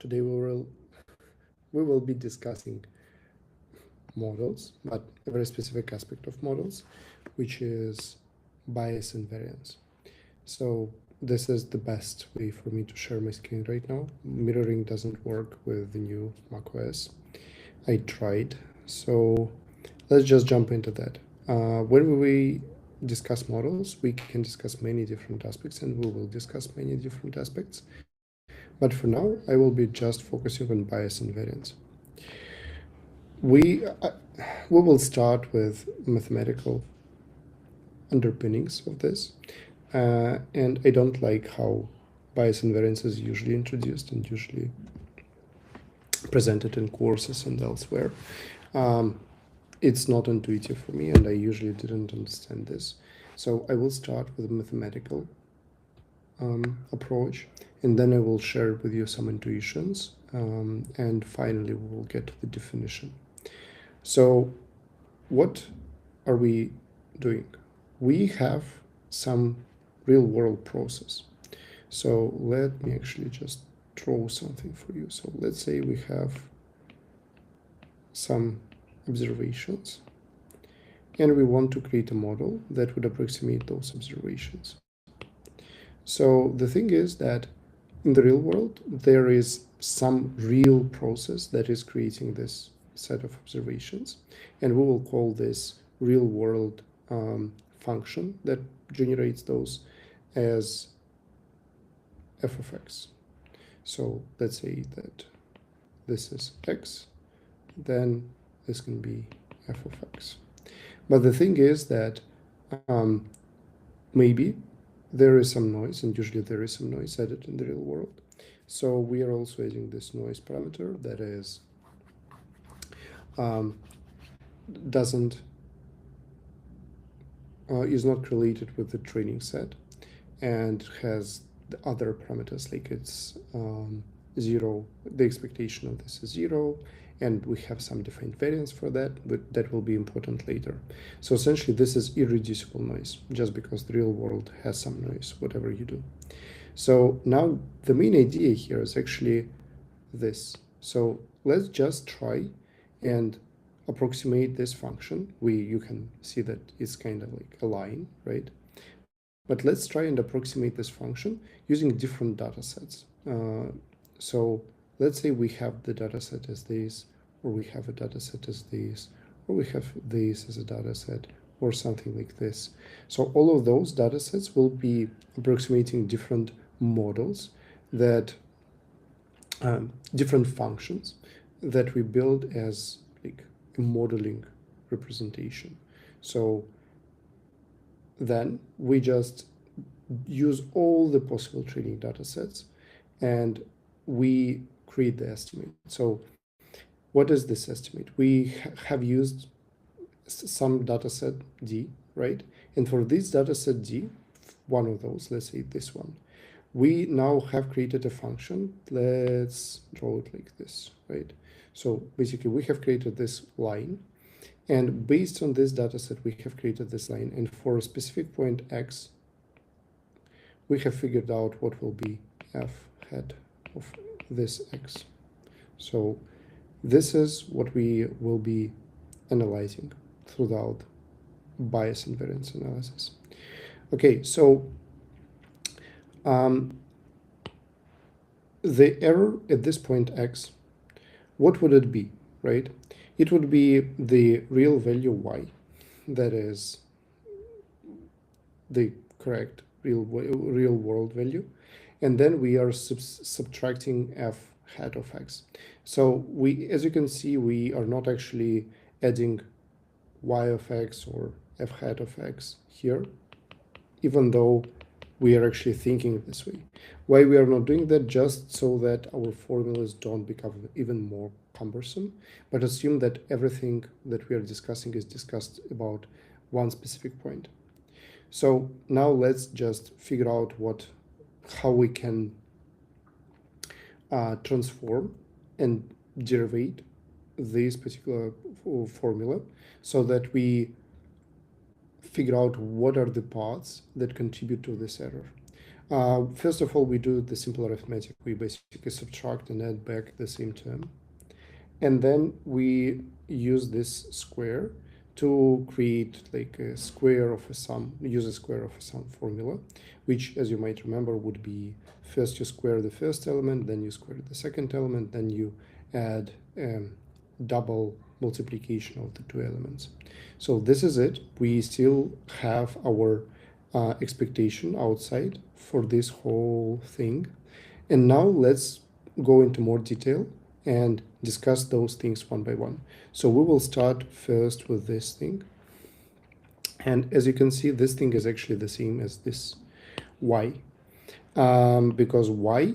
Today we will be discussing models, but a very specific aspect of models, which is bias and variance. So this is the best way for me to share my screen right now. Mirroring doesn't work with the new macOS. I tried, so let's just jump into that. When we discuss models, we can discuss many different aspects, and we will discuss many different aspects. But for now, I will be just focusing on bias and variance. We, uh, we will start with mathematical underpinnings of this. And I don't like how bias and variance is usually introduced and usually presented in courses and elsewhere. It's not intuitive for me, and I usually didn't understand this. So I will start with a mathematical approach, and then I will share with you some intuitions, and finally we will get to the definition. So what are we doing? We have some real-world process. So let me actually just draw something for you. So let's say we have some observations, and we want to create a model that would approximate those observations. So the thing is that in the real world, there is some real process that is creating this set of observations, and we will call this real world function that generates those as f of x. So let's say that this is x, then this can be f of x. But the thing is that maybe there is some noise, and usually there is some noise added in the real world. So we are also adding this noise parameter that is is not related with the training set and has the other parameters, like it's zero, the expectation of this is zero, and we have some defined variance for that, but that will be important later. So essentially this is irreducible noise, just because the real world has some noise, whatever you do. So now the main idea here is actually this. So let's just try and approximate this function. You can see that it's kind of like a line, right? But let's try and approximate this function using different data sets. So let's say we have the data set as this, or we have a data set as this, or we have this as a data set, or something like this. So all of those data sets will be approximating different models that different functions that we build as like a modeling representation. So then we just use all the possible training data sets and we create the estimate. So what is this estimate? We have used some data set D, right? And for this data set D, one of those, let's say this one, we now have created a function. Let's draw it like this, right? So basically we have created this line, and based on this data set, we have created this line. And for a specific point x, we have figured out what will be f hat of this x. So this is what we will be analyzing throughout bias and variance analysis. Okay, so the error at this point x, what would it be, right? It would be the real value y, that is the correct real world value, and then we are subtracting f hat of x. So we, as you can see, we are not actually adding y of x or f hat of x here, even though we are actually thinking this way. Why we are not doing that? Just so that our formulas don't become even more cumbersome, but assume that everything that we are discussing is discussed about one specific point. So now let's just figure out how we can transform and derive this particular formula so that we figure out what are the paths that contribute to this error. First of all, we do the simple arithmetic. We basically subtract and add back the same term. And then we use this square to create like a square of a sum, use a square of a sum formula, which, as you might remember, would be first you square the first element, then you square the second element, then you add double multiplication of the two elements. So this is it. We still have our expectation outside for this whole thing. And now let's go into more detail and discuss those things one by one. So we will start first with this thing. And as you can see, this thing is actually the same as this y, because y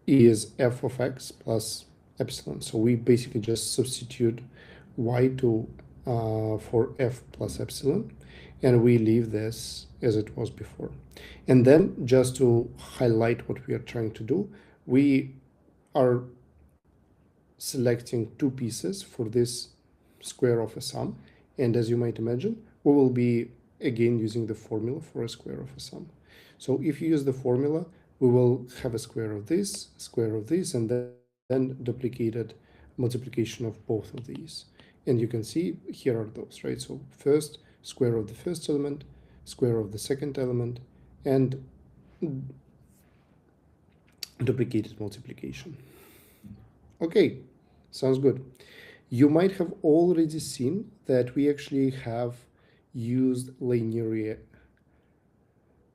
is f of x plus epsilon. So we basically just substitute y to for f plus epsilon, and we leave this as it was before. And then just to highlight what we are trying to do, we are selecting two pieces for this square of a sum. And as you might imagine, we will be again using the formula for a square of a sum. So if you use the formula, we will have a square of this, and then duplicated multiplication of both of these. And you can see here are those, right? So first, square of the first element, square of the second element, and duplicated multiplication. Okay, sounds good. You might have already seen that we actually have used linear.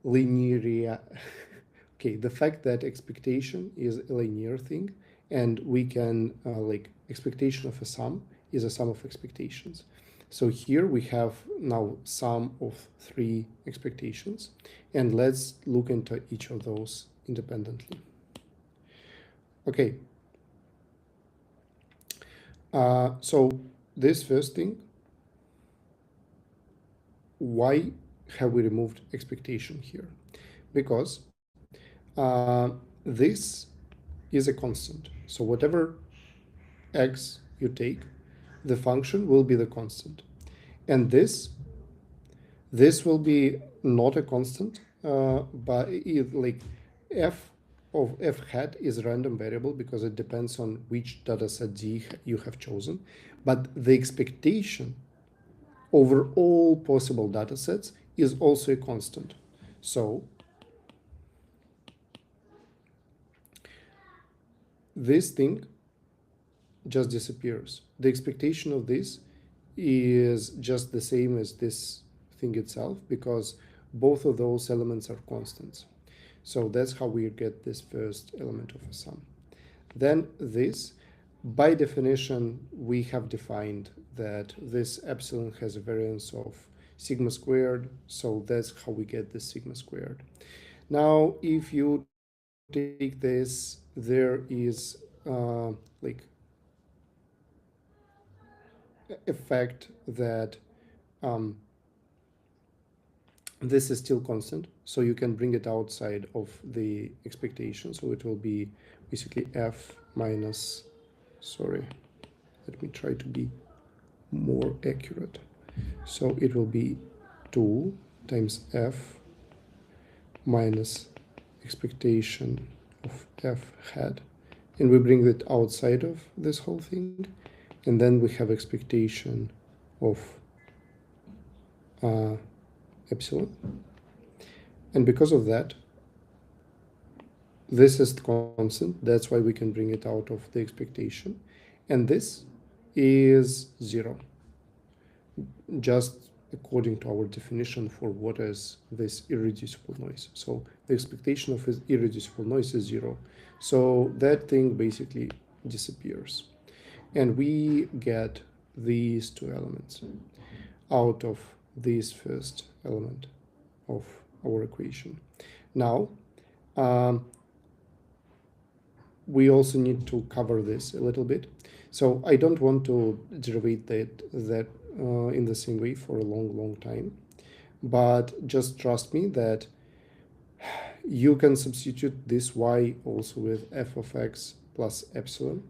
Okay, the fact that expectation is a linear thing, and we can like expectation of a sum is a sum of expectations. So here we have now sum of three expectations, and let's look into each of those independently. Okay. So this first thing, why have we removed expectation here? Because this is a constant. So whatever x you take, the function will be the constant. And this will be not a constant, but like f of f hat is a random variable because it depends on which data set D you have chosen. But the expectation over all possible data sets is also a constant. So this thing just disappears. The expectation of this is just the same as this thing itself because both of those elements are constants. So that's how we get this first element of a sum. Then this, by definition, we have defined that this epsilon has a variance of sigma squared, so that's how we get this sigma squared. Now, if you take this, there is like effect that this is still constant, so you can bring it outside of the expectation. So it will be basically f minus, sorry, let me try to be more accurate. So it will be 2 times f minus expectation of f hat, and we bring it outside of this whole thing, and then we have expectation of epsilon, and because of that this is constant, that's why we can bring it out of the expectation, and this is 0, just according to our definition for what is this irreducible noise. So the expectation of irreducible noise is 0. So that thing basically disappears. And we get these two elements out of this first element of our equation. Now, we also need to cover this a little bit. So I don't want to derive that in the same way for a long time, but just trust me that you can substitute this y also with f of x plus epsilon,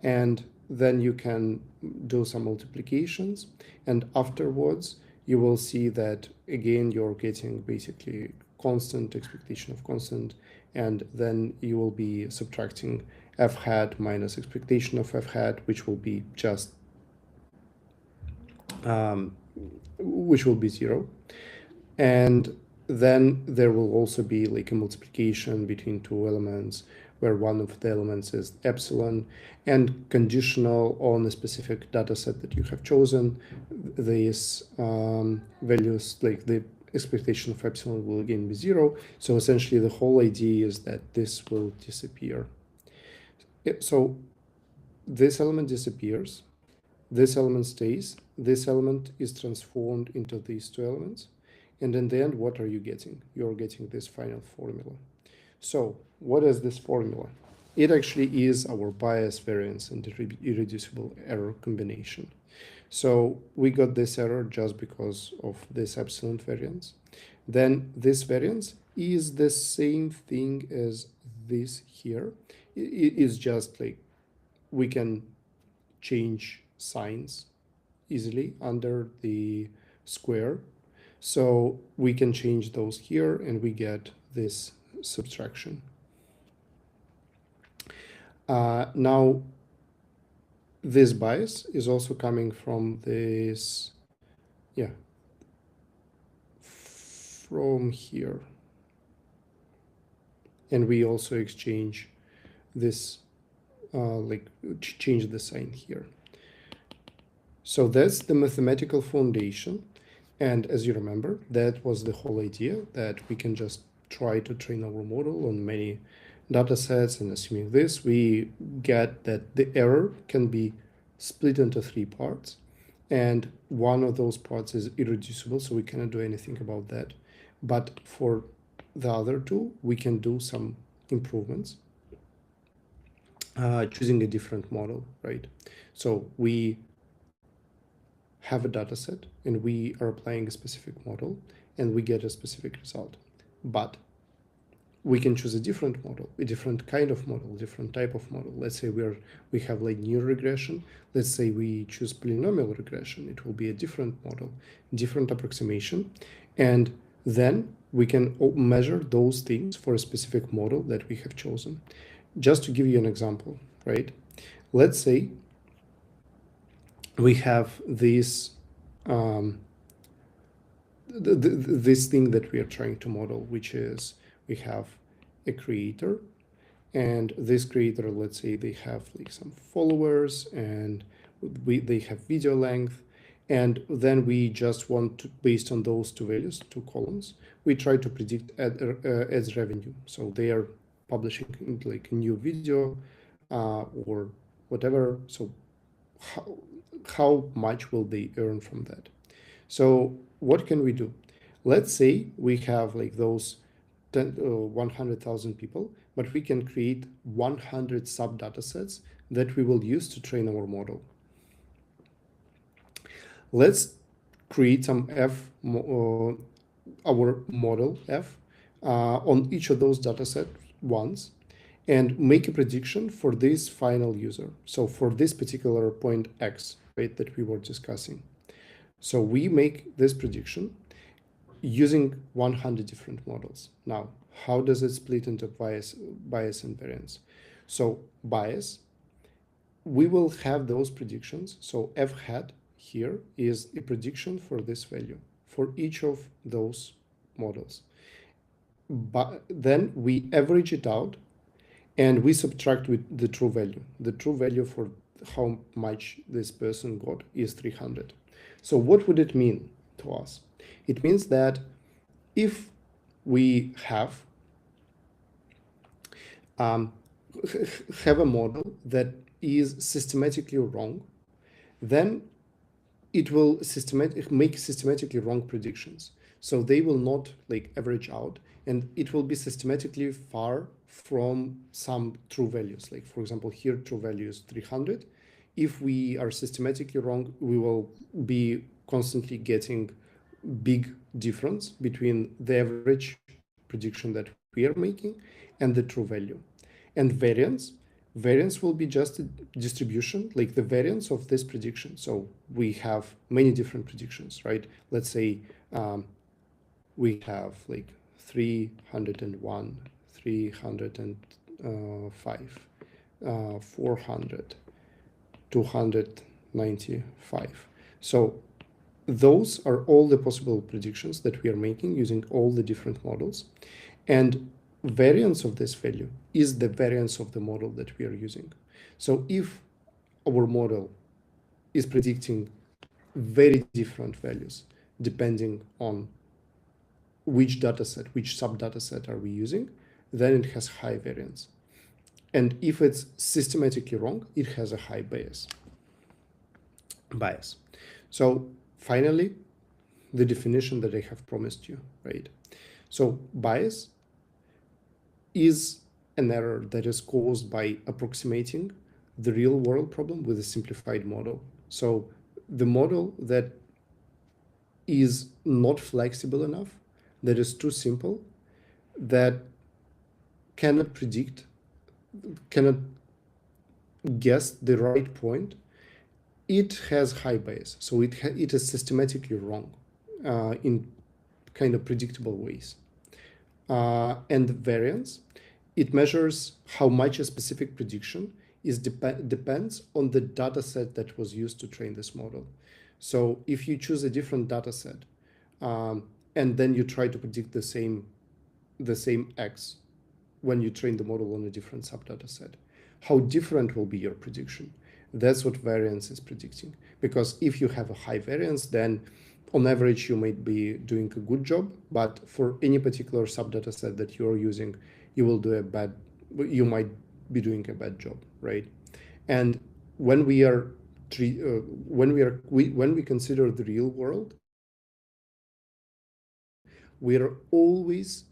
and then you can do some multiplications, and afterwards you will see that again you're getting basically constant, expectation of constant, and then you will be subtracting f hat minus expectation of f hat, which will be just which will be 0. And then there will also be like a multiplication between two elements where one of the elements is epsilon, and conditional on a specific data set that you have chosen, these values, like the expectation of epsilon, will again be 0. So essentially the whole idea is that this will disappear. So this element disappears, this element stays, this element is transformed into these two elements, and in the end, what are you getting? You're getting this final formula. So what is this formula? It actually is our bias, variance, and irreducible error combination. So we got this error just because of this epsilon variance. Then this variance is the same thing as this here. It is just like we can change signs easily under the square. So we can change those here and we get this subtraction. Now, this bias is also coming from this, from here. And we also exchange this, change the sign here. So that's the mathematical foundation. And as you remember, that was the whole idea, that we can just try to train our model on many data sets, and assuming this, we get that the error can be split into 3 parts. And one of those parts is irreducible, so we cannot do anything about that. But for the other two, we can do some improvements, choosing a different model, right? So we have a data set and we are applying a specific model and we get a specific result. But we can choose a different model, a different kind of model, different type of model. Let's say we have linear regression. Let's say we choose polynomial regression. It will be a different model, different approximation. And then we can measure those things for a specific model that we have chosen. Just to give you an example, right? Let's say we have this this thing that we are trying to model, which is we have a creator, and this creator, let's say they have like some followers, and they have video length, and then we just want to, based on those two values, 2 columns, we try to predict ads revenue. So they are publishing like a new video or whatever. So how much will they earn from that? So what can we do? Let's say we have like those 100,000 people, but we can create 100 sub data sets that we will use to train our model. Let's create some our model F on each of those data sets once, and make a prediction for this final user. So for this particular point X, right, that we were discussing. So we make this prediction using 100 different models. Now, how does it split into bias and variance? So bias, we will have those predictions. So F hat here is a prediction for this value for each of those models. But then we average it out and we subtract with the true value. The true value for how much this person got is 300. So what would it mean to us? It means that if we have a model that is systematically wrong, then it will make systematically wrong predictions. So they will not like average out, and it will be systematically far from some true values. Like for example, here true value is 300. If we are systematically wrong, we will be constantly getting big difference between the average prediction that we are making and the true value. And variance will be just a distribution, like the variance of this prediction. So we have many different predictions, right? Let's say we have like 301, 305, 400, 295. So those are all the possible predictions that we are making using all the different models. And variance of this value is the variance of the model that we are using. So if our model is predicting very different values depending on which dataset, which sub-dataset are we using, then it has high variance. And if it's systematically wrong, it has a high bias. So finally, the definition that I have promised you, right? So bias is an error that is caused by approximating the real world problem with a simplified model. So the model that is not flexible enough, that is too simple, that cannot predict, cannot guess the right point, it has high bias. So it is systematically wrong in kind of predictable ways. And variance, it measures how much a specific prediction is depends on the data set that was used to train this model. So if you choose a different data set and then you try to predict the same X when you train the model on a different subdata set, how different will be your prediction? That's what variance is predicting. Because if you have a high variance, then on average, you might be doing a good job, but for any particular subdata set that you're using, you might be doing a bad job, right? And when we consider the real world, we are always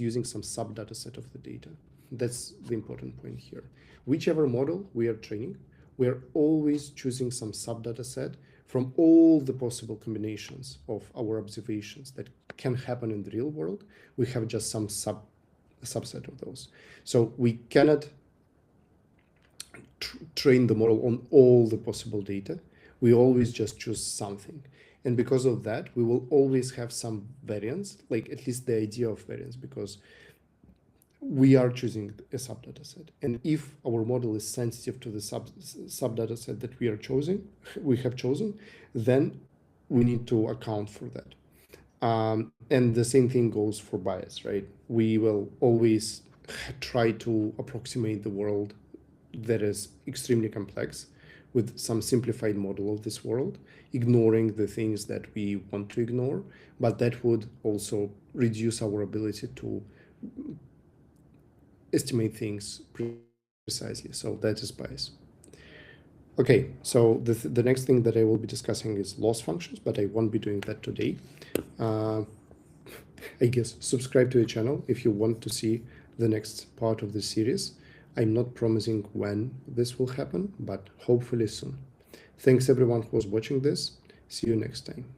using some sub-data set of the data. That's the important point here. Whichever model we are training, we are always choosing some sub-data set from all the possible combinations of our observations that can happen in the real world. We have just some subset of those. So we cannot train the model on all the possible data. We always just choose something. And because of that, we will always have some variance, like at least the idea of variance, because we are choosing a subdata set. And if our model is sensitive to the subdata set that we have chosen, then we need to account for that. And the same thing goes for bias, right? We will always try to approximate the world that is extremely complex with some simplified model of this world, ignoring the things that we want to ignore, but that would also reduce our ability to estimate things precisely. So that is bias. Okay, so the next thing that I will be discussing is loss functions, but I won't be doing that today. I guess subscribe to the channel if you want to see the next part of the series. I'm not promising when this will happen, but hopefully soon. Thanks everyone who was watching this. See you next time.